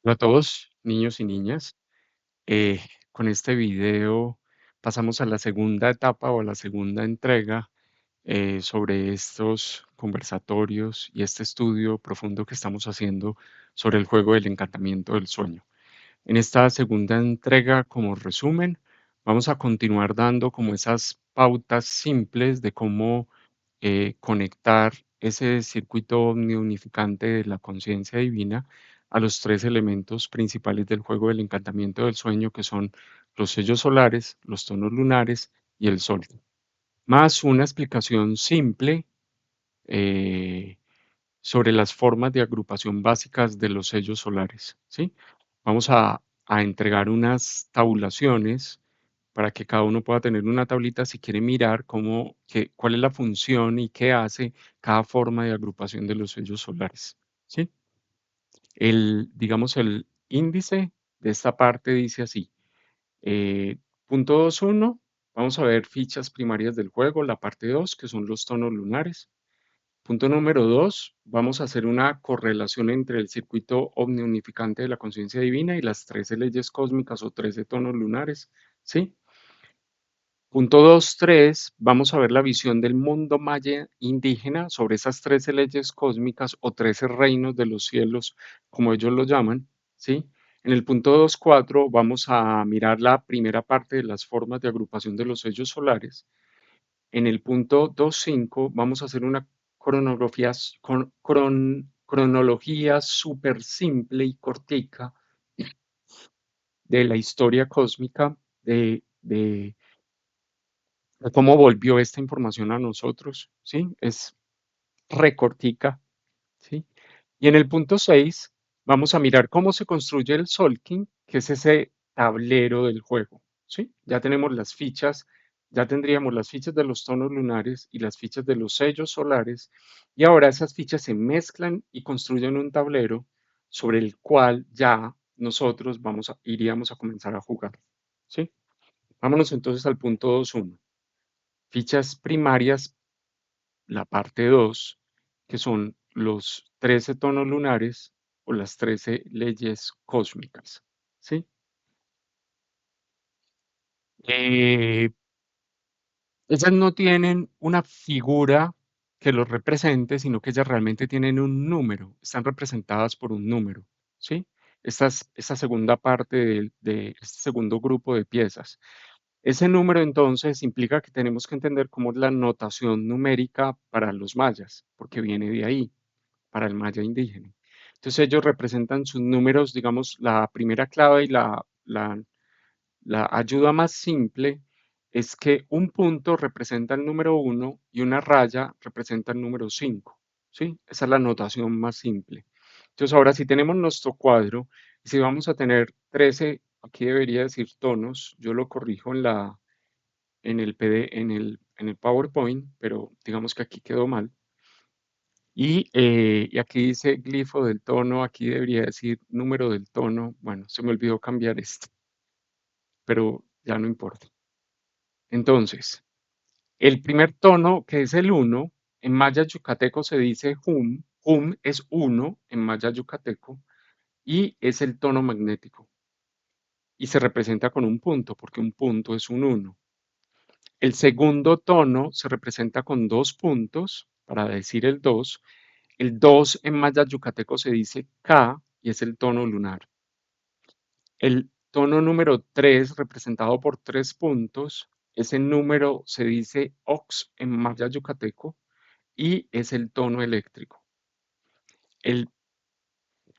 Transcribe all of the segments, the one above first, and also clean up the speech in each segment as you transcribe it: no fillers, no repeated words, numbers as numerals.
Hola a todos, niños y niñas. Eh, con este video pasamos a la segunda etapa o a la segunda entrega sobre estos conversatorios y este estudio profundo que estamos haciendo sobre el juego del encantamiento del sueño. En esta segunda entrega, como resumen, vamos a continuar dando como esas pautas simples de cómo conectar ese circuito omniunificante de la conciencia divina a los tres elementos principales del juego del encantamiento del sueño, que son los sellos solares, los tonos lunares y el sol. Más una explicación simple eh, sobre las formas de agrupación básicas de los sellos solares, ¿sí? Vamos a entregar unas tabulaciones para que cada uno pueda tener una tablita si quiere mirar cuál es la función y qué hace cada forma de agrupación de los sellos solares, ¿sí? Digamos, el índice de esta parte dice así, eh, punto 2.1, vamos a ver fichas primarias del juego, la parte 2, que son los tonos lunares. Punto número 2, vamos a hacer una correlación entre el circuito omniunificante de la conciencia divina y las 13 leyes cósmicas o 13 tonos lunares, ¿sí? Punto 2.3, vamos a ver la visión del mundo maya indígena sobre esas 13 leyes cósmicas o 13 reinos de los cielos, como ellos lo llaman, ¿sí? En el punto 2.4 vamos a mirar la primera parte de las formas de agrupación de los sellos solares. En el punto 2.5 vamos a hacer una cronología súper simple y cortica de la historia cósmica de cómo volvió esta información a nosotros, ¿sí? Es recortica, ¿sí? Y en el punto 6 vamos a mirar cómo se construye el Solking, que es ese tablero del juego, ¿sí? Ya tenemos las fichas, ya tendríamos las fichas de los tonos lunares y las fichas de los sellos solares, y ahora esas fichas se mezclan y construyen un tablero sobre el cual ya nosotros iríamos a comenzar a jugar, ¿sí? Vámonos entonces al punto 2.1. Fichas primarias, la parte 2, que son los 13 tonos lunares o las 13 leyes cósmicas, ¿sí? Eh, Ellas no tienen una figura que los represente, sino que ellas realmente tienen un número, están representadas por un número, ¿sí? Esta segunda parte de este segundo grupo de piezas. Ese número entonces implica que tenemos que entender cómo es la notación numérica para los mayas, porque viene de ahí, para el maya indígena. Entonces ellos representan sus números, digamos, la primera clave y la ayuda más simple es que un punto representa el número 1 y una raya representa el número 5, ¿sí? Esa es la notación más simple. Entonces ahora si tenemos nuestro cuadro, y si vamos a tener 13, aquí debería decir tonos, yo lo corrijo en el en el PowerPoint, pero digamos que aquí quedó mal. Y aquí dice glifo del tono, aquí debería decir número del tono. Bueno, se me olvidó cambiar esto, pero ya no importa. Entonces, el primer tono, que es el 1, en maya yucateco se dice hum. Hum es 1 en maya yucateco y es el tono magnético. Y se representa con un punto, porque un punto es un 1. El segundo tono se representa con 2 puntos, para decir el 2. El 2 en maya yucateco se dice K y es el tono lunar. El tono número 3, representado por 3 puntos, ese número se dice Ox en maya yucateco y es el tono eléctrico. El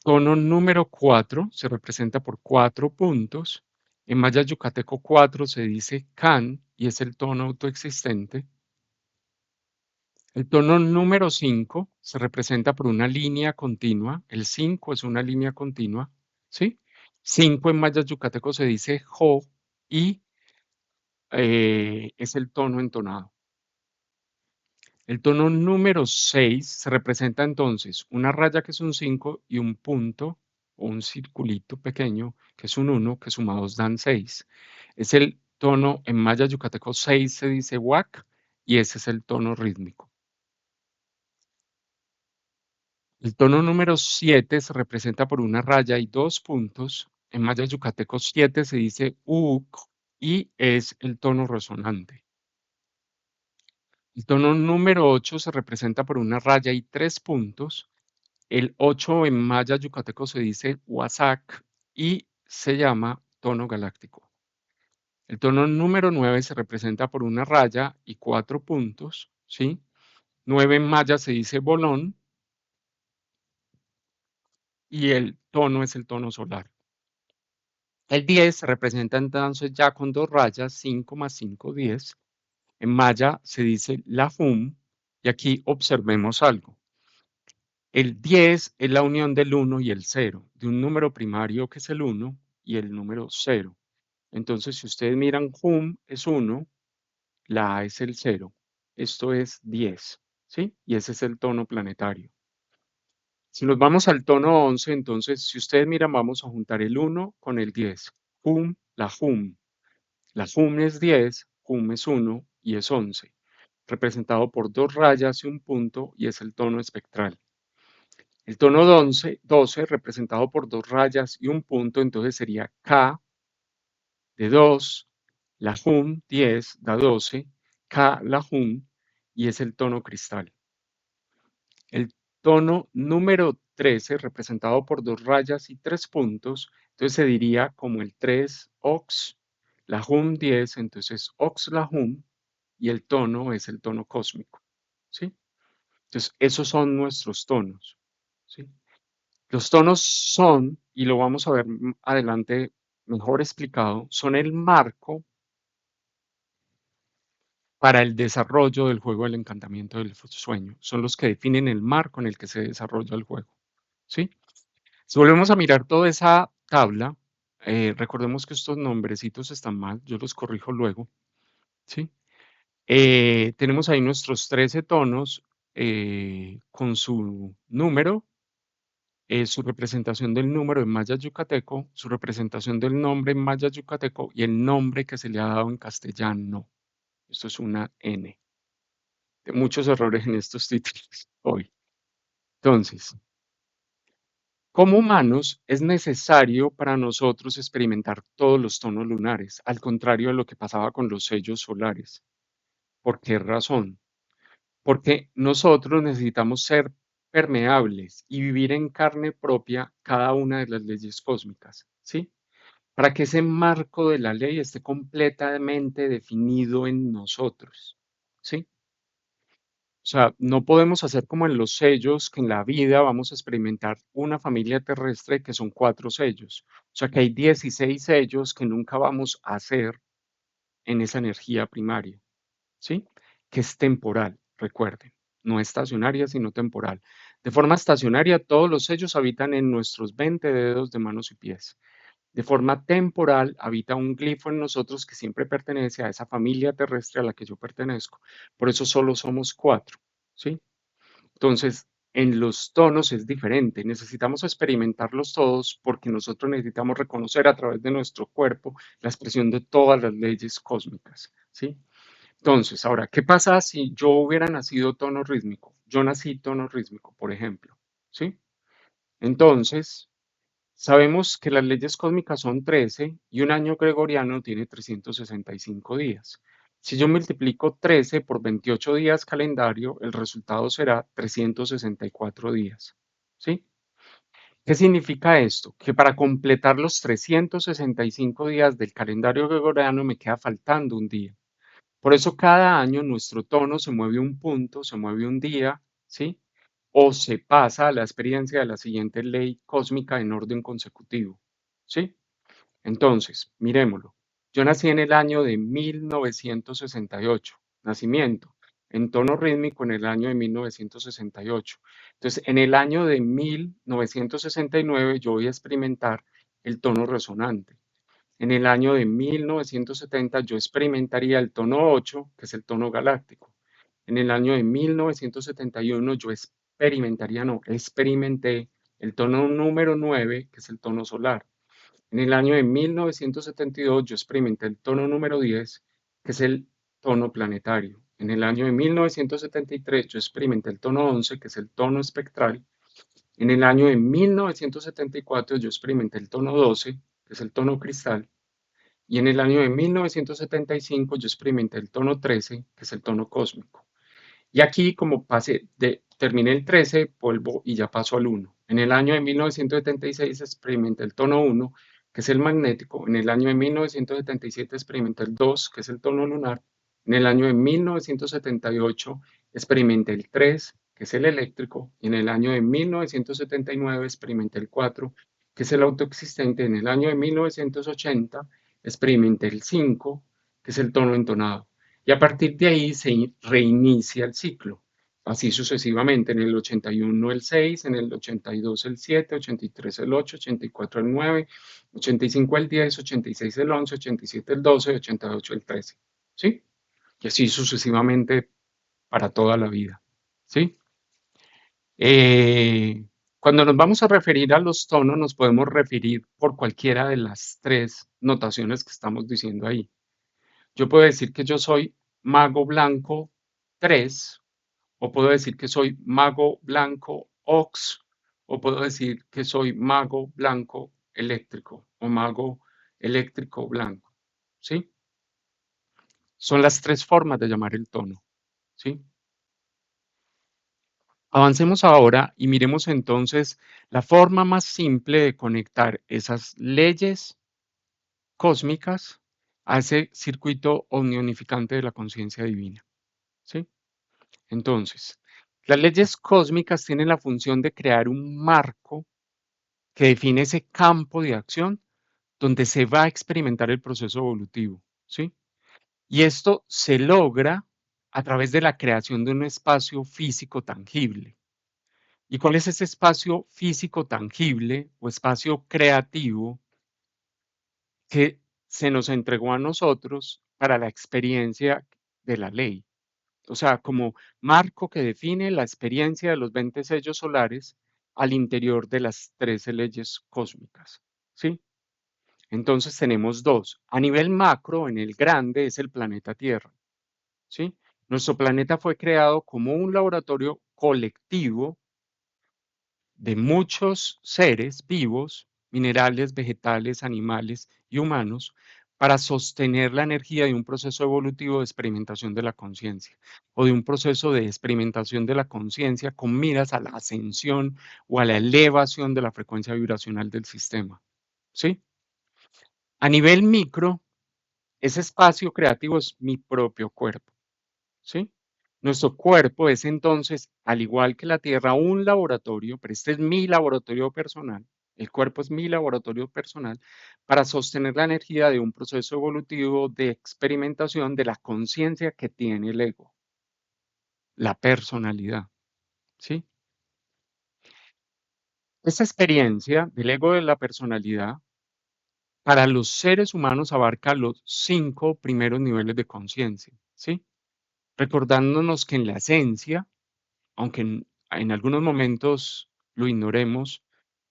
tono número 4 se representa por 4 puntos. En maya yucateco 4 se dice Can y es el tono autoexistente. El tono número 5 se representa por una línea continua. El 5 es una línea continua, ¿sí? 5 en maya yucateco se dice Jo y es el tono entonado. El tono número 6 se representa entonces una raya que es un 5 y un punto o un circulito pequeño que es un 1 que sumados dan 6. Es el tono en maya yucateco 6 se dice Huac y ese es el tono rítmico. El tono número 7 se representa por una raya y dos puntos. En maya yucateco 7 se dice uc y es el tono resonante. El tono número 8 se representa por una raya y tres puntos. El 8 en maya yucateco se dice huasac y se llama tono galáctico. El tono número 9 se representa por una raya y cuatro puntos, ¿sí? 9 en maya se dice bolón y el tono es el tono solar. El 10 se representa entonces ya con dos rayas, 5 más 5, 10. En maya se dice la fum y aquí observemos algo. El 10 es la unión del 1 y el 0, de un número primario que es el 1 y el número 0. Entonces, si ustedes miran, hum es 1, la A es el 0. Esto es 10, ¿sí? Y ese es el tono planetario. Si nos vamos al tono 11, entonces, si ustedes miran, vamos a juntar el 1 con el 10. Hum, la hum. La hum es 10, hum es 1 y es 11, representado por dos rayas y un punto y es el tono espectral. El tono 12 representado por dos rayas y un punto, entonces sería K de 2, la hum 10 da 12, K la hum y es el tono cristal. El tono número 13 representado por dos rayas y tres puntos, entonces se diría como el 3 ox, la hum 10, entonces ox la hum y el tono es el tono cósmico, ¿sí? Entonces esos son nuestros tonos, ¿sí? Los tonos son, y lo vamos a ver adelante mejor explicado, son el marco para el desarrollo del juego del encantamiento del sueño. Son los que definen el marco en el que se desarrolla el juego. ¿Sí? Si volvemos a mirar toda esa tabla, recordemos que estos nombrecitos están mal, yo los corrijo luego. ¿Sí? Tenemos ahí nuestros 13 tonos con su número, su representación del número en maya yucateco, su representación del nombre en maya yucateco y el nombre que se le ha dado en castellano. Esto es una N. De muchos errores en estos títulos hoy. Entonces, como humanos es necesario para nosotros experimentar todos los tonos lunares, al contrario de lo que pasaba con los sellos solares. ¿Por qué razón? Porque nosotros necesitamos ser permeables y vivir en carne propia cada una de las leyes cósmicas, ¿sí? Para que ese marco de la ley esté completamente definido en nosotros, ¿sí? O sea, no podemos hacer como en los sellos, que en la vida vamos a experimentar una familia terrestre que son cuatro sellos. O sea, que hay 16 sellos que nunca vamos a hacer en esa energía primaria, ¿sí? Que es temporal, recuerden, no estacionaria, sino temporal. De forma estacionaria, todos los sellos habitan en nuestros 20 dedos de manos y pies. De forma temporal, habita un glifo en nosotros que siempre pertenece a esa familia terrestre a la que yo pertenezco. Por eso solo somos cuatro, ¿sí? Entonces, en los tonos es diferente. Necesitamos experimentarlos todos porque nosotros necesitamos reconocer a través de nuestro cuerpo la expresión de todas las leyes cósmicas, ¿sí? Entonces, ahora, ¿qué pasa si yo hubiera nacido tono rítmico? Yo nací tono rítmico, por ejemplo, ¿sí? Entonces, sabemos que las leyes cósmicas son 13 y un año gregoriano tiene 365 días. Si yo multiplico 13 por 28 días calendario, el resultado será 364 días. ¿Sí? ¿Qué significa esto? Que para completar los 365 días del calendario gregoriano me queda faltando un día. Por eso cada año nuestro tono se mueve un punto, se mueve un día, ¿sí? O se pasa a la experiencia de la siguiente ley cósmica en orden consecutivo, ¿sí? Entonces, miremoslo. Yo nací en el año de 1968, nacimiento, en tono rítmico en el año de 1968. Entonces, en el año de 1969 yo voy a experimentar el tono resonante. En el año de 1970 yo experimentaría el tono 8, que es el tono galáctico. En el año de 1971 yo experimenté el tono número 9, que es el tono solar. En el año de 1972 yo experimenté el tono número 10, que es el tono planetario. En el año de 1973 yo experimenté el tono 11, que es el tono espectral. En el año de 1974 yo experimenté el tono 12, que es el tono cristal, y en el año de 1975 yo experimenté el tono 13, que es el tono cósmico. Y aquí, como terminé el 13, vuelvo y ya paso al 1. En el año de 1976 experimenté el tono 1, que es el magnético. En el año de 1977 experimenté el 2, que es el tono lunar. En el año de 1978 experimenté el 3, que es el eléctrico. Y en el año de 1979 experimenté el 4, que es el autoexistente. En el año de 1980 experimenté el 5, que es el tono entonado. Y a partir de ahí se reinicia el ciclo. Así sucesivamente, en el 81 el 6, en el 82 el 7, 83 el 8, 84 el 9, 85 el 10, 86 el 11, 87 el 12, 88 el 13. ¿Sí? Y así sucesivamente para toda la vida. ¿Sí? Eh, Cuando nos vamos a referir a los tonos, nos podemos referir por cualquiera de las tres notaciones que estamos diciendo ahí. Yo puedo decir que yo soy mago blanco 3, o puedo decir que soy mago blanco ox, o puedo decir que soy mago blanco eléctrico o mago eléctrico blanco. ¿Sí? Son las tres formas de llamar el tono. ¿Sí? Avancemos ahora y miremos entonces la forma más simple de conectar esas leyes cósmicas a ese circuito omniunificante de la conciencia divina. ¿Sí? Entonces, las leyes cósmicas tienen la función de crear un marco que define ese campo de acción donde se va a experimentar el proceso evolutivo, ¿sí? Y esto se logra a través de la creación de un espacio físico tangible. ¿Y cuál es ese espacio físico tangible o espacio creativo que se nos entregó a nosotros para la experiencia de la ley? O sea, como marco que define la experiencia de los 20 sellos solares al interior de las 13 leyes cósmicas, ¿sí? Entonces tenemos dos. A nivel macro, en el grande, es el planeta Tierra, ¿sí? Nuestro planeta fue creado como un laboratorio colectivo de muchos seres vivos, minerales, vegetales, animales y humanos, para sostener la energía de un proceso evolutivo de experimentación de la conciencia o de un proceso de experimentación de la conciencia con miras a la ascensión o a la elevación de la frecuencia vibracional del sistema. ¿Sí? A nivel micro, ese espacio creativo es mi propio cuerpo. ¿Sí? Nuestro cuerpo es entonces, al igual que la Tierra, un laboratorio, pero este es mi laboratorio personal. El cuerpo es mi laboratorio personal para sostener la energía de un proceso evolutivo de experimentación de la conciencia que tiene el ego, la personalidad. ¿Sí? Esta experiencia del ego de la personalidad para los seres humanos abarca los 5 primeros niveles de conciencia. ¿Sí? Recordándonos que en la esencia, aunque en algunos momentos lo ignoremos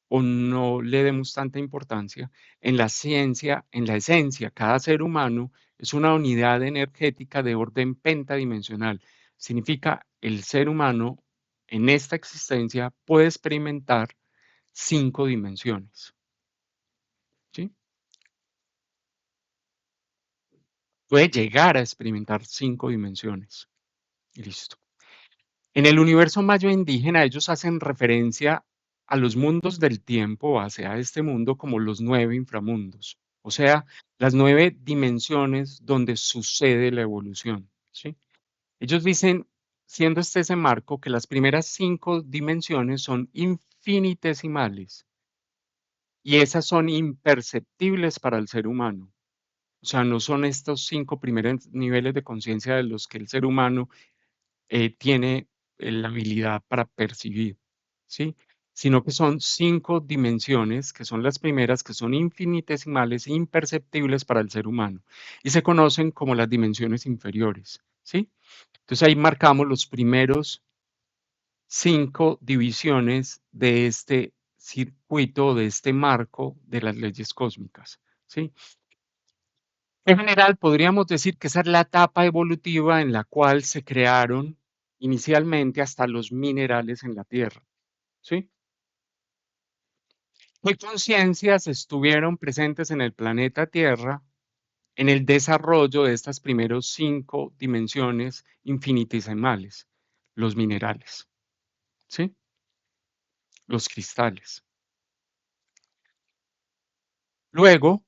o no le demos tanta importancia, en la ciencia, en la esencia, cada ser humano es una unidad energética de orden pentadimensional. Significa el ser humano en esta existencia puede experimentar 5 dimensiones. ¿Sí? Puede llegar a experimentar 5 dimensiones. Listo. En el universo maya indígena, ellos hacen referencia a los mundos del tiempo, hacia este mundo, como los 9 inframundos, o sea, las 9 dimensiones donde sucede la evolución, ¿sí? Ellos dicen, siendo este ese marco, que las primeras 5 dimensiones son infinitesimales y esas son imperceptibles para el ser humano. O sea, no son estos 5 primeros niveles de conciencia de los que el ser humano tiene la habilidad para percibir, ¿sí? Sino que son 5 dimensiones, que son las primeras, que son infinitesimales, imperceptibles para el ser humano, y se conocen como las dimensiones inferiores, ¿sí? Entonces ahí marcamos los primeros 5 divisiones de este circuito, de este marco de las leyes cósmicas, ¿sí? En general, podríamos decir que esa es la etapa evolutiva en la cual se crearon inicialmente hasta los minerales en la Tierra, ¿sí? ¿Qué conciencias estuvieron presentes en el planeta Tierra en el desarrollo de estas primeros 5 dimensiones infinitesimales? Los minerales, ¿sí? Los cristales. Luego,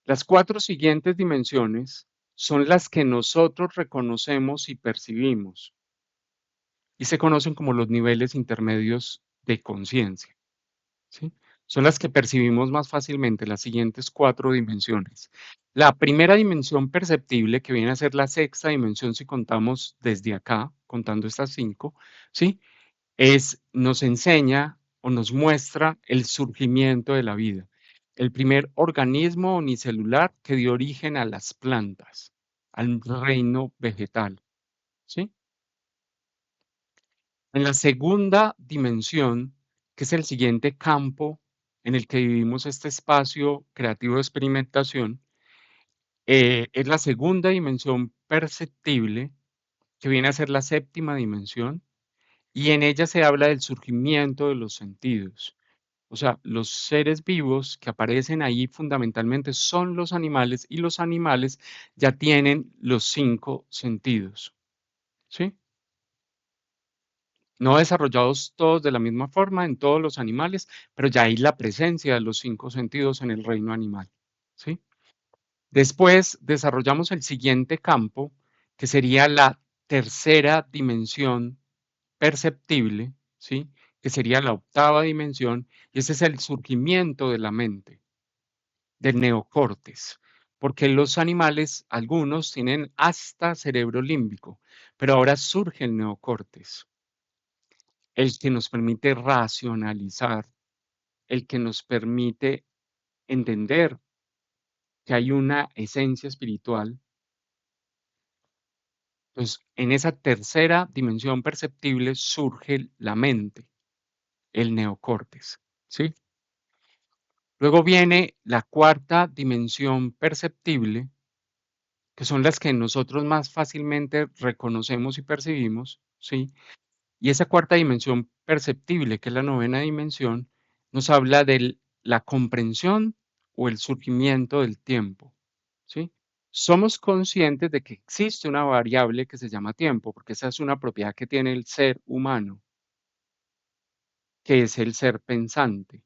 las 4 siguientes dimensiones son las que nosotros reconocemos y percibimos, y se conocen como los niveles intermedios de conciencia, ¿sí? Son las que percibimos más fácilmente, las siguientes 4 dimensiones. La primera dimensión perceptible, que viene a ser la sexta dimensión si contamos desde acá, contando estas 5, ¿sí? Nos enseña o nos muestra el surgimiento de la vida, el primer organismo unicelular que dio origen a las plantas, al reino vegetal, ¿sí? En la segunda dimensión, que es el siguiente campo en el que vivimos este espacio creativo de experimentación, es la segunda dimensión perceptible, que viene a ser la séptima dimensión, y en ella se habla del surgimiento de los sentidos. O sea, los seres vivos que aparecen ahí fundamentalmente son los animales, y los animales ya tienen los 5 sentidos, ¿sí? No desarrollados todos de la misma forma en todos los animales, pero ya hay la presencia de los 5 sentidos en el reino animal, ¿sí? Después desarrollamos el siguiente campo, que sería la tercera dimensión perceptible, ¿sí? Que sería la octava dimensión, y ese es el surgimiento de la mente, del neocortes, porque los animales, algunos tienen hasta cerebro límbico, pero ahora surge el neocortes, el que nos permite racionalizar, el que nos permite entender que hay una esencia espiritual. Entonces, en esa tercera dimensión perceptible surge la mente, el neocortes, ¿sí? Luego viene la cuarta dimensión perceptible, que son las que nosotros más fácilmente reconocemos y percibimos, ¿sí? Y esa cuarta dimensión perceptible, que es la novena dimensión, nos habla de la comprensión o el surgimiento del tiempo, ¿sí? Somos conscientes de que existe una variable que se llama tiempo, porque esa es una propiedad que tiene el ser humano, que es el ser pensante.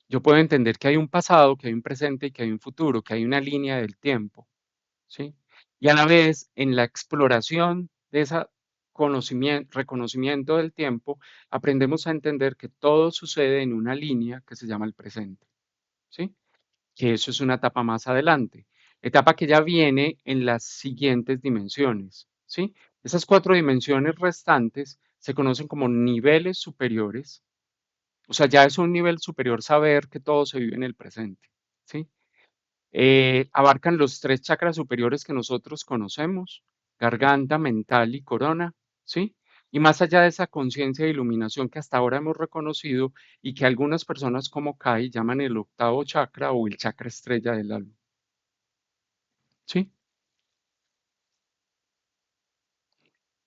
Yo puedo entender que hay un pasado, que hay un presente y que hay un futuro, que hay una línea del tiempo, ¿sí? Y a la vez, en la exploración de ese reconocimiento del tiempo, aprendemos a entender que todo sucede en una línea que se llama el presente, ¿sí? Que eso es una etapa más adelante, etapa que ya viene en las siguientes dimensiones, ¿sí? Esas 4 dimensiones restantes se conocen como niveles superiores, o sea, ya es un nivel superior saber que todo se vive en el presente, ¿sí? Abarcan los 3 chakras superiores que nosotros conocemos, garganta, mental y corona, ¿sí? Y más allá de esa conciencia de iluminación que hasta ahora hemos reconocido y que algunas personas como Kai llaman el octavo chakra o el chakra estrella del alma, ¿sí?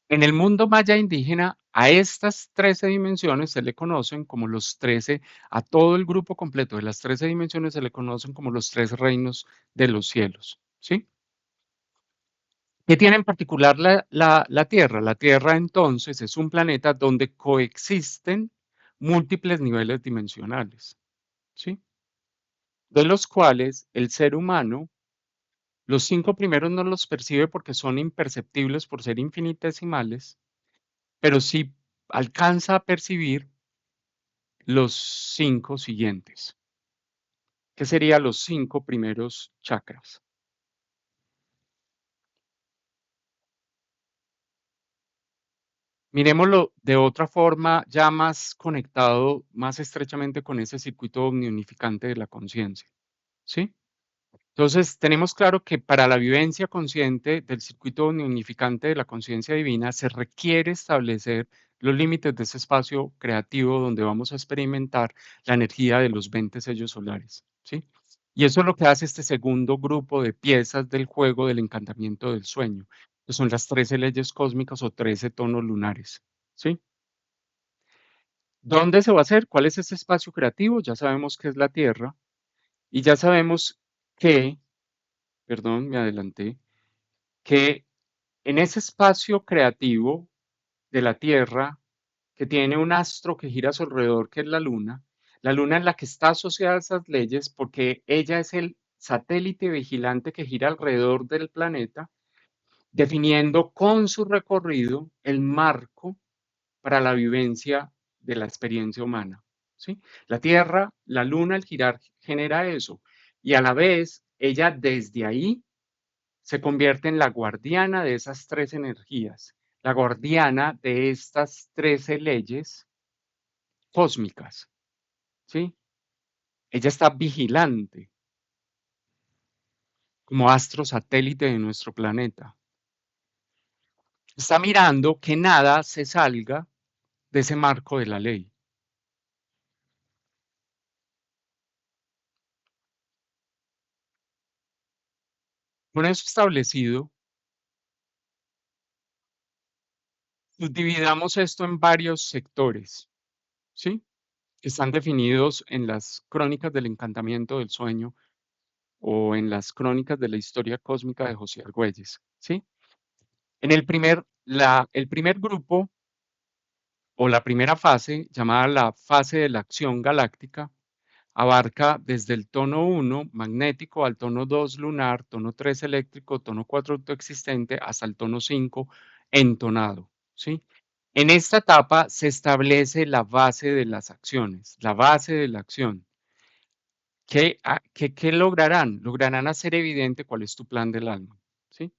En el mundo maya indígena, a estas 13 dimensiones se le conocen como los 13, a todo el grupo completo de las 13 dimensiones se le conocen como los 3 reinos de los cielos, ¿sí? ¿Qué tiene en particular la Tierra? La Tierra entonces es un planeta donde coexisten múltiples niveles dimensionales, ¿sí? De los cuales el ser humano, los 5 primeros no los percibe porque son imperceptibles por ser infinitesimales, pero sí alcanza a percibir los 5 siguientes, que serían los 5 primeros chakras. Miremoslo de otra forma, ya más conectado, más estrechamente con ese circuito omniunificante de la conciencia, ¿sí? Entonces, tenemos claro que para la vivencia consciente del circuito omniunificante de la conciencia divina se requiere establecer los límites de ese espacio creativo donde vamos a experimentar la energía de los 20 sellos solares, ¿sí? Y eso es lo que hace este segundo grupo de piezas del juego del encantamiento del sueño, que son las 13 leyes cósmicas o 13 tonos lunares, ¿sí? ¿Dónde se va a hacer? ¿Cuál es ese espacio creativo? Ya sabemos que es la Tierra y ya sabemos que, perdón, me adelanté, que en ese espacio creativo de la Tierra, que tiene un astro que gira a su alrededor, que es la Luna es la que está asociada a esas leyes porque ella es el satélite vigilante que gira alrededor del planeta, definiendo con su recorrido el marco para la vivencia de la experiencia humana, ¿sí? La Tierra, la Luna, al girar genera eso. Y a la vez, ella desde ahí se convierte en la guardiana de esas tres energías, la guardiana de estas 13 leyes cósmicas, ¿sí? Ella está vigilante como astro satélite de nuestro planeta. Está mirando que nada se salga de ese marco de la ley. Con eso establecido, dividamos esto en varios sectores, ¿sí? Que están definidos en las crónicas del encantamiento del sueño o en las crónicas de la historia cósmica de José Argüelles, ¿sí? En el primer grupo o la primera fase, llamada la fase de la acción galáctica, abarca desde el tono 1 magnético al tono 2 lunar, tono 3 eléctrico, tono 4 autoexistente, hasta el tono 5 entonado, ¿sí? En esta etapa se establece la base de las acciones, la base de la acción. ¿Qué lograrán? Lograrán hacer evidente cuál es tu plan del alma, ¿sí?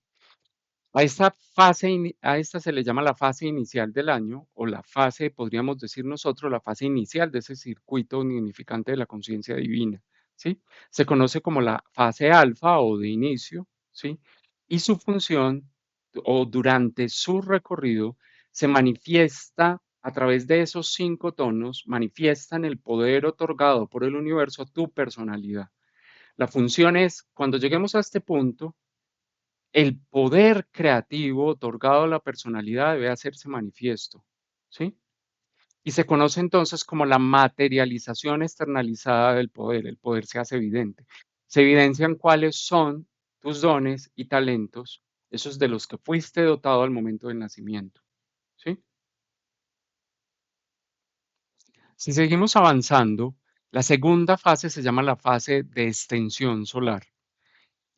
A esta se le llama la fase inicial del año o la fase, podríamos decir nosotros, la fase inicial de ese circuito unificante de la conciencia divina, ¿sí? Se conoce como la fase alfa o de inicio, ¿sí? Y su función o durante su recorrido se manifiesta a través de esos 5 tonos, manifiestan el poder otorgado por el universo a tu personalidad. La función es, cuando lleguemos a este punto, el poder creativo otorgado a la personalidad debe hacerse manifiesto, ¿sí? Y se conoce entonces como la materialización externalizada del poder. El poder se hace evidente. Se evidencian cuáles son tus dones y talentos, esos de los que fuiste dotado al momento del nacimiento, ¿sí? Si seguimos avanzando, la segunda fase se llama la fase de extensión solar.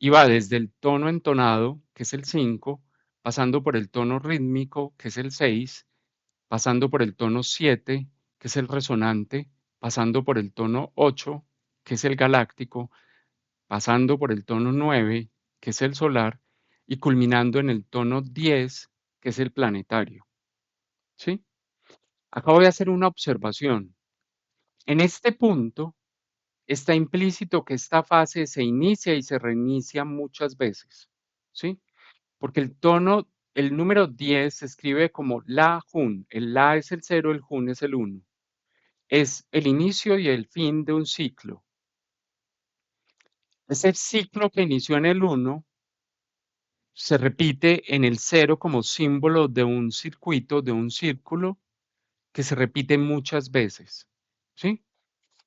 Y va desde el tono entonado, que es el 5, pasando por el tono rítmico, que es el 6, pasando por el tono 7, que es el resonante, pasando por el tono 8, que es el galáctico, pasando por el tono 9, que es el solar, y culminando en el tono 10, que es el planetario. ¿Sí? Acá voy a hacer una observación. En este punto está implícito que esta fase se inicia y se reinicia muchas veces. ¿Sí? Porque el número 10 se escribe como la Jun. El la es el 0, el Jun es el 1. Es el inicio y el fin de un ciclo. Ese ciclo que inició en el 1 se repite en el 0 como símbolo de un circuito, de un círculo que se repite muchas veces. ¿Sí?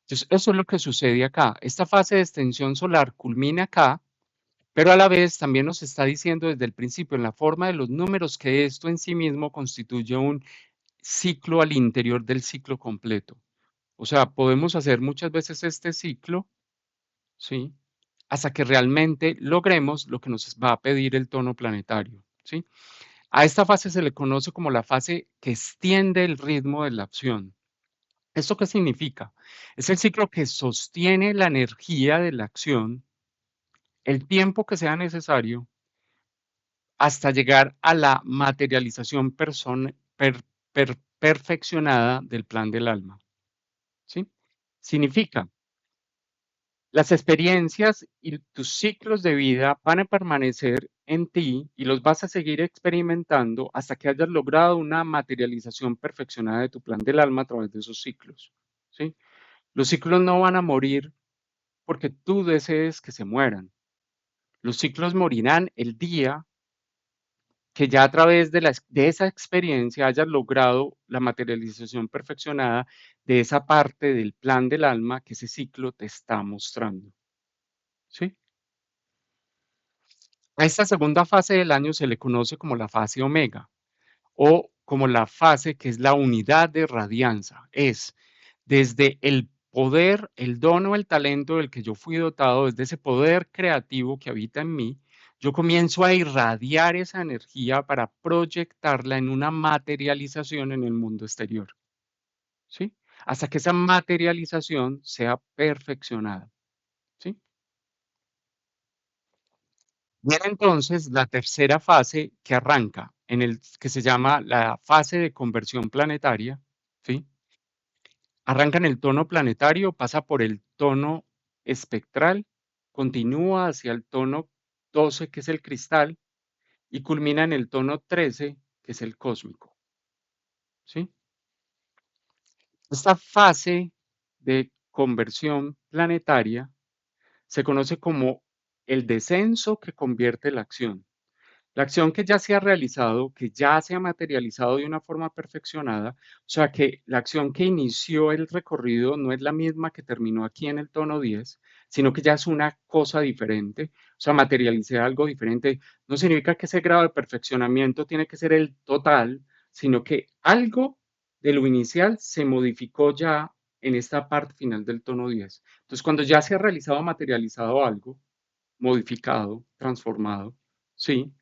Entonces, eso es lo que sucede acá. Esta fase de extensión solar culmina acá, pero a la vez también nos está diciendo desde el principio, en la forma de los números, que esto en sí mismo constituye un ciclo al interior del ciclo completo. O sea, podemos hacer muchas veces este ciclo, ¿sí? Hasta que realmente logremos lo que nos va a pedir el tono planetario, ¿sí? A esta fase se le conoce como la fase que extiende el ritmo de la acción. ¿Esto qué significa? Es el ciclo que sostiene la energía de la acción el tiempo que sea necesario hasta llegar a la materialización perfeccionada del plan del alma, ¿sí? Significa, las experiencias y tus ciclos de vida van a permanecer en ti y los vas a seguir experimentando hasta que hayas logrado una materialización perfeccionada de tu plan del alma a través de esos ciclos, ¿sí? Los ciclos no van a morir porque tú desees que se mueran. Los ciclos morirán el día que ya a través de esa experiencia hayas logrado la materialización perfeccionada de esa parte del plan del alma que ese ciclo te está mostrando, ¿sí? A esta segunda fase del año se le conoce como la fase omega o como la fase que es la unidad de radianza. Es desde el poder, el don o el talento del que yo fui dotado, desde ese poder creativo que habita en mí, yo comienzo a irradiar esa energía para proyectarla en una materialización en el mundo exterior, ¿sí? Hasta que esa materialización sea perfeccionada, ¿sí? Viene entonces la tercera fase que arranca en el que se llama la fase de conversión planetaria, ¿sí? Arranca en el tono planetario, pasa por el tono espectral, continúa hacia el tono 12, que es el cristal, y culmina en el tono 13, que es el cósmico, ¿sí? Esta fase de conversión planetaria se conoce como el descenso que convierte la acción. La acción que ya se ha realizado, que ya se ha materializado de una forma perfeccionada, o sea que la acción que inició el recorrido no es la misma que terminó aquí en el tono 10, sino que ya es una cosa diferente, o sea, materialicé algo diferente. No significa que ese grado de perfeccionamiento tiene que ser el total, sino que algo de lo inicial se modificó ya en esta parte final del tono 10. Entonces, cuando ya se ha realizado, materializado algo, modificado, transformado, ¿sí?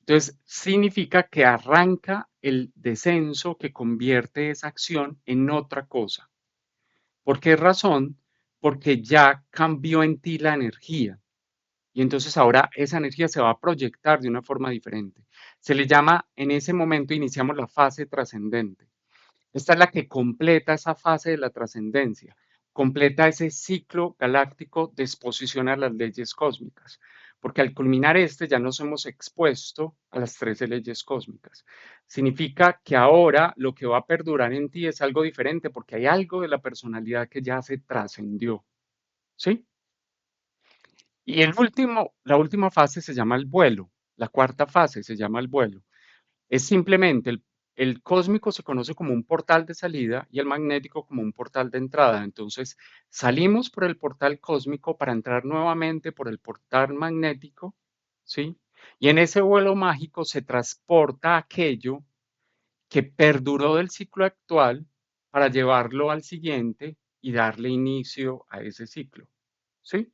Entonces, significa que arranca el descenso que convierte esa acción en otra cosa. ¿Por qué razón? Porque ya cambió en ti la energía y entonces ahora esa energía se va a proyectar de una forma diferente. Se le llama, en ese momento iniciamos la fase trascendente. Esta es la que completa esa fase de la trascendencia, completa ese ciclo galáctico de exposición a las leyes cósmicas, porque al culminar este ya nos hemos expuesto a las 13 leyes cósmicas. Significa que ahora lo que va a perdurar en ti es algo diferente, porque hay algo de la personalidad que ya se trascendió, ¿sí? Y la última fase se llama el vuelo, la cuarta fase se llama el vuelo. Es simplemente el cósmico se conoce como un portal de salida y el magnético como un portal de entrada. Entonces, salimos por el portal cósmico para entrar nuevamente por el portal magnético, ¿sí? Y en ese vuelo mágico se transporta aquello que perduró del ciclo actual para llevarlo al siguiente y darle inicio a ese ciclo, ¿sí?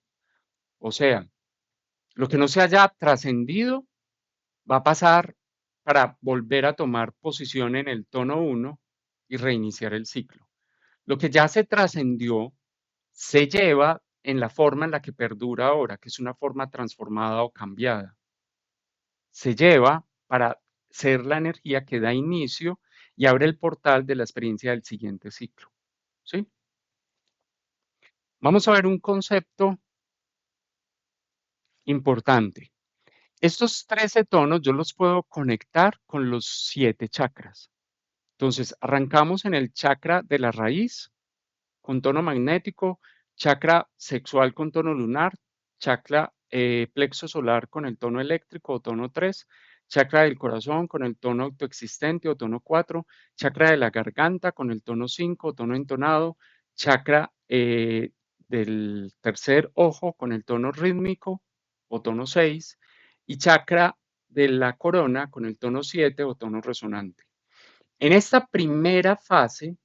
O sea, lo que no se haya trascendido va a pasar para volver a tomar posición en el tono uno y reiniciar el ciclo. Lo que ya se trascendió se lleva en la forma en la que perdura ahora, que es una forma transformada o cambiada. Se lleva para ser la energía que da inicio y abre el portal de la experiencia del siguiente ciclo. ¿Sí? Vamos a ver un concepto importante. Estos 13 tonos yo los puedo conectar con los 7 chakras. Entonces, arrancamos en el chakra de la raíz con tono magnético, chakra sexual con tono lunar, chakra plexo solar con el tono eléctrico o tono 3, chakra del corazón con el tono autoexistente o tono 4, chakra de la garganta con el tono 5 o tono entonado, chakra del tercer ojo con el tono rítmico o tono 6 y chakra de la corona con el tono 7 o tono resonante. En esta primera fase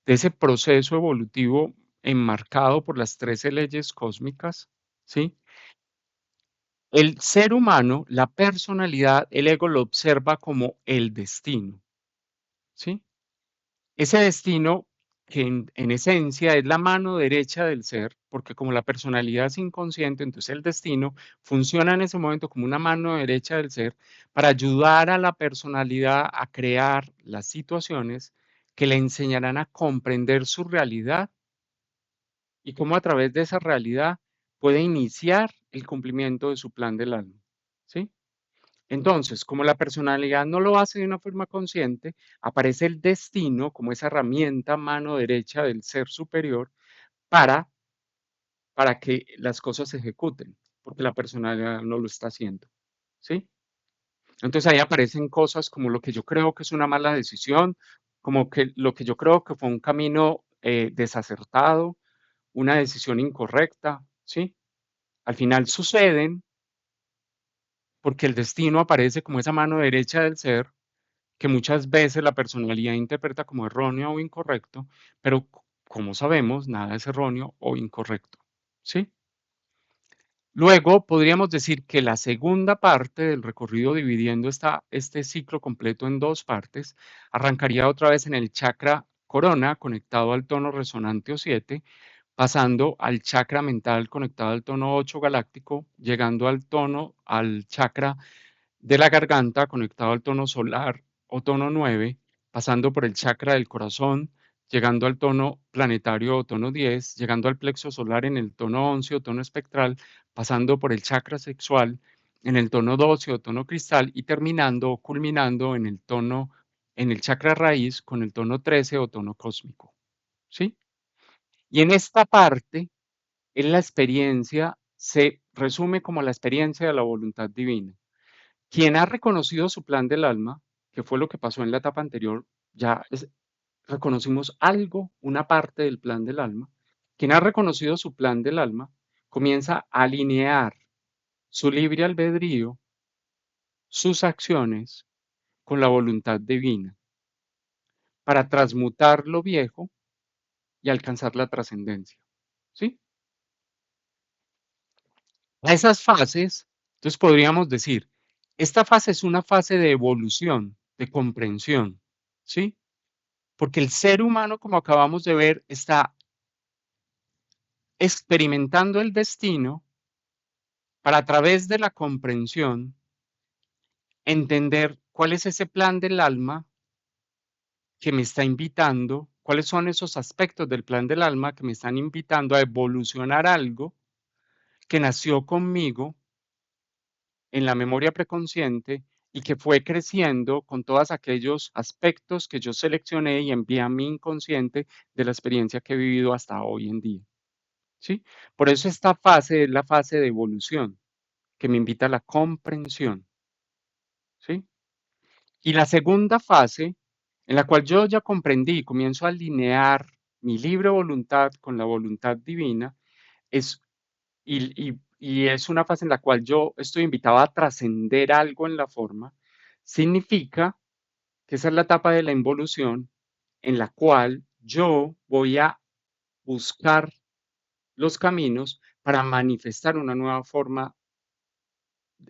de ese proceso evolutivo enmarcado por las 13 leyes cósmicas, ¿sí? El ser humano, la personalidad, el ego lo observa como el destino, ¿sí? Ese destino que en esencia es la mano derecha del ser, porque como la personalidad es inconsciente, entonces el destino funciona en ese momento como una mano derecha del ser para ayudar a la personalidad a crear las situaciones que le enseñarán a comprender su realidad y cómo a través de esa realidad puede iniciar el cumplimiento de su plan del alma, ¿sí? Entonces, como la personalidad no lo hace de una forma consciente, aparece el destino como esa herramienta mano derecha del ser superior para, para que las cosas se ejecuten, porque la personalidad no lo está haciendo, ¿sí? Entonces ahí aparecen cosas como lo que yo creo que es una mala decisión, como que lo que yo creo que fue un camino desacertado, una decisión incorrecta, ¿sí? Al final suceden porque el destino aparece como esa mano derecha del ser que muchas veces la personalidad interpreta como erróneo o incorrecto, pero como sabemos, nada es erróneo o incorrecto, ¿sí? Luego podríamos decir que la segunda parte del recorrido, dividiendo este ciclo completo en dos partes, arrancaría otra vez en el chakra corona conectado al tono resonante o 7, pasando al chakra mental conectado al tono 8 galáctico, llegando al chakra de la garganta conectado al tono solar o tono 9, pasando por el chakra del corazón, llegando al tono planetario o tono 10, llegando al plexo solar en el tono 11 o tono espectral, pasando por el chakra sexual en el tono 12 o tono cristal y terminando o culminando en el chakra raíz con el tono 13 o tono cósmico, ¿sí? Y en esta parte, en la experiencia, se resume como la experiencia de la voluntad divina. Quien ha reconocido su plan del alma, que fue lo que pasó en la etapa anterior, reconocimos algo, una parte del plan del alma. Quien ha reconocido su plan del alma comienza a alinear su libre albedrío, sus acciones con la voluntad divina para transmutar lo viejo y alcanzar la trascendencia. ¿Sí? A esas fases, entonces podríamos decir, esta fase es una fase de evolución, de comprensión, ¿sí? Porque el ser humano, como acabamos de ver, está experimentando el destino para a través de la comprensión entender cuál es ese plan del alma que me está invitando, cuáles son esos aspectos del plan del alma que me están invitando a evolucionar algo que nació conmigo en la memoria preconsciente y que fue creciendo con todos aquellos aspectos que yo seleccioné y envié a mi inconsciente de la experiencia que he vivido hasta hoy en día. ¿Sí? Por eso esta fase es la fase de evolución, que me invita a la comprensión, ¿sí? Y la segunda fase, en la cual yo ya comprendí y comienzo a alinear mi libre voluntad con la voluntad divina, es, y es una fase en la cual yo estoy invitado a trascender algo en la forma, significa que esa es la etapa de la involución en la cual yo voy a buscar los caminos para manifestar una nueva forma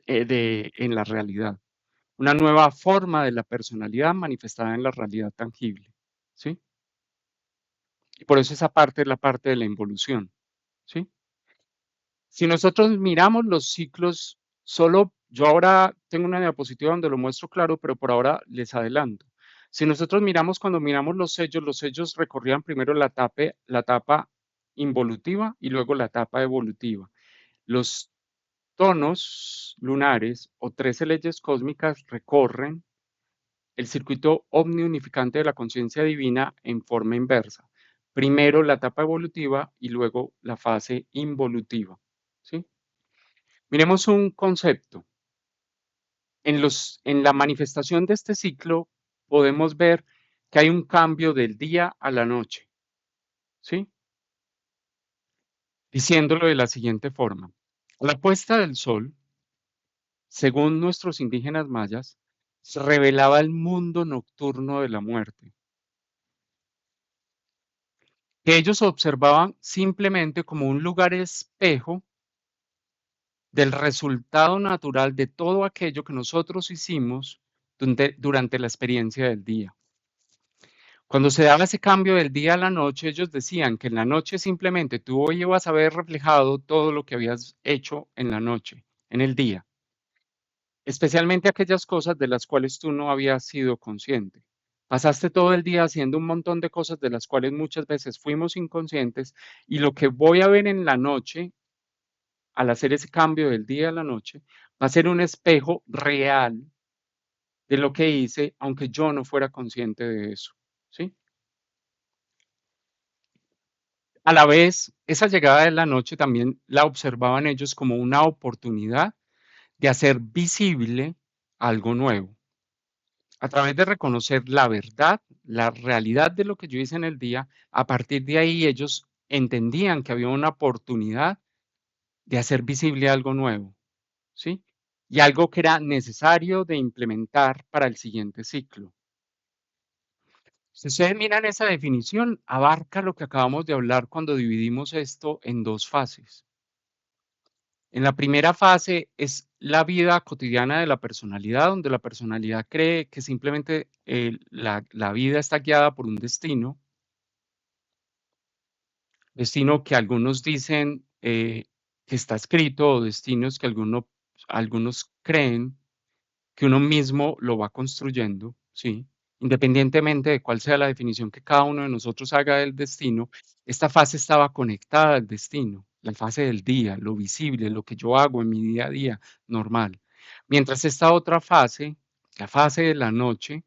en la realidad, una nueva forma de la personalidad manifestada en la realidad tangible, ¿sí? Y por eso esa parte es la parte de la involución, ¿sí? Si nosotros miramos los ciclos, solo yo ahora tengo una diapositiva donde lo muestro claro, pero por ahora les adelanto. Si nosotros miramos, cuando miramos los sellos recorrían primero la etapa involutiva y luego la etapa evolutiva. Los tonos lunares o 13 leyes cósmicas recorren el circuito omniunificante de la conciencia divina en forma inversa. Primero la etapa evolutiva y luego la fase involutiva. ¿Sí? Miremos un concepto. En la manifestación de este ciclo podemos ver que hay un cambio del día a la noche. ¿Sí? Diciéndolo de la siguiente forma. A la puesta del sol, según nuestros indígenas mayas, se revelaba el mundo nocturno de la muerte, que ellos observaban simplemente como un lugar espejo del resultado natural de todo aquello que nosotros hicimos durante la experiencia del día. Cuando se daba ese cambio del día a la noche, ellos decían que en la noche simplemente tú ibas a ver reflejado todo lo que habías hecho en la noche, en el día, especialmente aquellas cosas de las cuales tú no habías sido consciente. Pasaste todo el día haciendo un montón de cosas de las cuales muchas veces fuimos inconscientes y lo que voy a ver en la noche, al hacer ese cambio del día a la noche, va a ser un espejo real de lo que hice, aunque yo no fuera consciente de eso, ¿sí? A la vez, esa llegada de la noche también la observaban ellos como una oportunidad de hacer visible algo nuevo. A través de reconocer la verdad, la realidad de lo que yo hice en el día, a partir de ahí ellos entendían que había una oportunidad de hacer visible algo nuevo, ¿sí? Y algo que era necesario de implementar para el siguiente ciclo. Si ustedes miran esa definición, abarca lo que acabamos de hablar cuando dividimos esto en dos fases. En la primera fase es la vida cotidiana de la personalidad, donde la personalidad cree que simplemente la vida está guiada por un destino, destino que algunos dicen que está escrito o destinos que algunos creen que uno mismo lo va construyendo, ¿sí? Independientemente de cuál sea la definición que cada uno de nosotros haga del destino, esta fase estaba conectada al destino, la fase del día, lo visible, lo que yo hago en mi día a día normal. Mientras esta otra fase, la fase de la noche,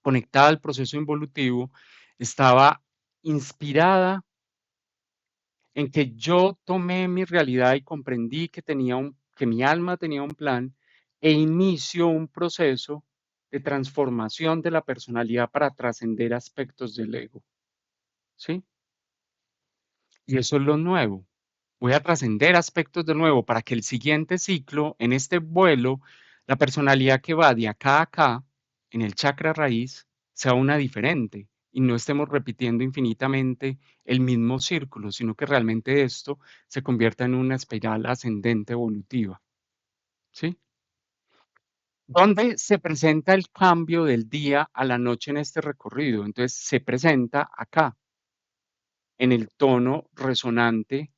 conectada al proceso involutivo, estaba inspirada en que yo tomé mi realidad y comprendí que mi alma tenía un plan e inicio un proceso de transformación de la personalidad para trascender aspectos del ego, ¿sí? Y eso es lo nuevo. Voy a trascender aspectos del nuevo para que el siguiente ciclo, en este vuelo, la personalidad que va de acá a acá, en el chakra raíz, sea una diferente y no estemos repitiendo infinitamente el mismo círculo, sino que realmente esto se convierta en una espiral ascendente evolutiva, ¿sí? ¿Dónde se presenta el cambio del día a la noche en este recorrido? Entonces se presenta acá, en el tono resonante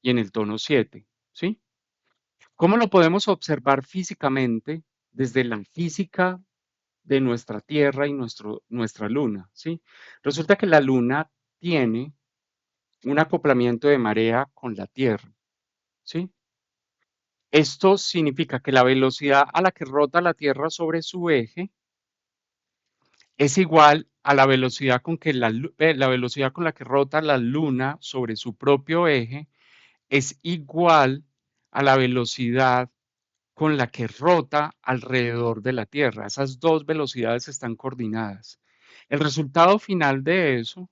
y en el tono 7, ¿sí? ¿Cómo lo podemos observar físicamente desde la física de nuestra Tierra y nuestra Luna? ¿Sí? Resulta que la Luna tiene un acoplamiento de marea con la Tierra. ¿Sí? Esto significa que la velocidad a la que rota la Tierra sobre su eje es igual a la velocidad la velocidad con la que rota la Luna sobre su propio eje es igual a la velocidad con la que rota alrededor de la Tierra. Esas dos velocidades están coordinadas. El resultado final de eso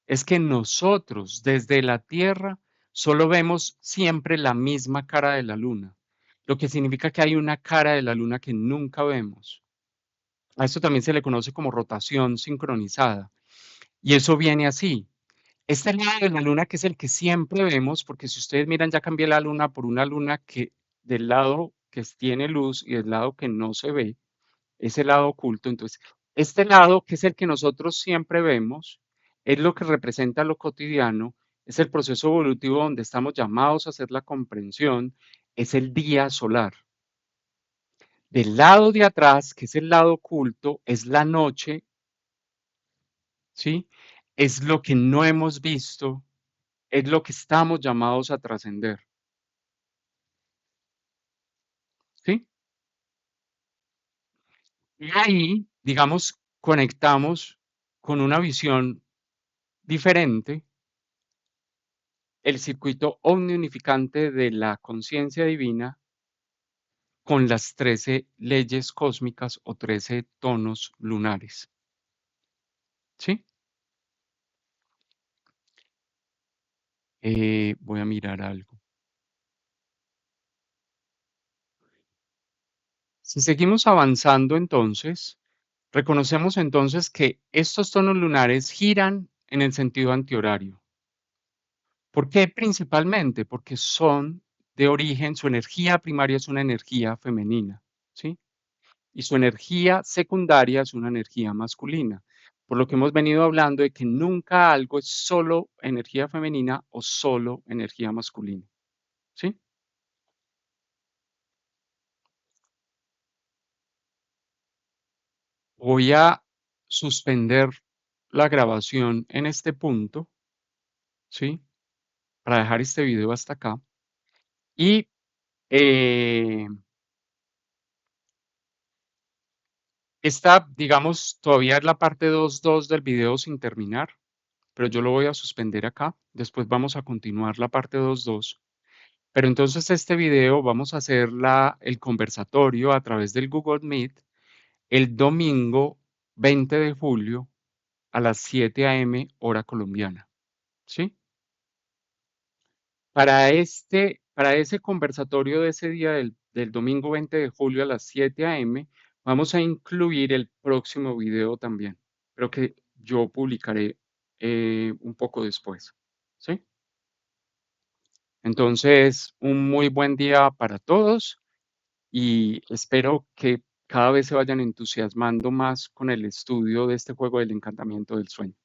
es que nosotros desde la Tierra solo vemos siempre la misma cara de la Luna, lo que significa que hay una cara de la Luna que nunca vemos. A esto también se le conoce como rotación sincronizada. Y eso viene así. Este lado de la luna que es el que siempre vemos, porque si ustedes miran, ya cambié la luna por una luna que del lado que tiene luz y del lado que no se ve, ese lado oculto. Entonces, este lado que es el que nosotros siempre vemos, es lo que representa lo cotidiano, es el proceso evolutivo donde estamos llamados a hacer la comprensión, es el día solar. Del lado de atrás, que es el lado oculto, es la noche, ¿sí? Es lo que no hemos visto, es lo que estamos llamados a trascender, ¿sí? Y ahí, digamos, conectamos con una visión diferente el circuito omniunificante de la conciencia divina con las 13 leyes cósmicas o 13 tonos lunares, ¿sí? Voy a mirar algo. Si seguimos avanzando entonces, reconocemos entonces que estos tonos lunares giran en el sentido antihorario. ¿Por qué? Principalmente porque son de origen, su energía primaria es una energía femenina, ¿sí? Y su energía secundaria es una energía masculina. Por lo que hemos venido hablando de que nunca algo es solo energía femenina o solo energía masculina, ¿sí? Voy a suspender la grabación en este punto, ¿sí? Para dejar este video hasta acá. Y eh, esta, digamos, todavía es la parte 2.2 del video sin terminar, pero yo lo voy a suspender acá. Después vamos a continuar la parte 2.2. Pero entonces este video vamos a hacer el conversatorio a través del Google Meet el domingo 20 de julio a las 7 a.m. hora colombiana, ¿sí? Para ese conversatorio de ese día del domingo 20 de julio a las 7 a.m., vamos a incluir el próximo video también, pero que yo publicaré un poco después, ¿sí? Entonces, un muy buen día para todos y espero que cada vez se vayan entusiasmando más con el estudio de este juego del encantamiento del sueño.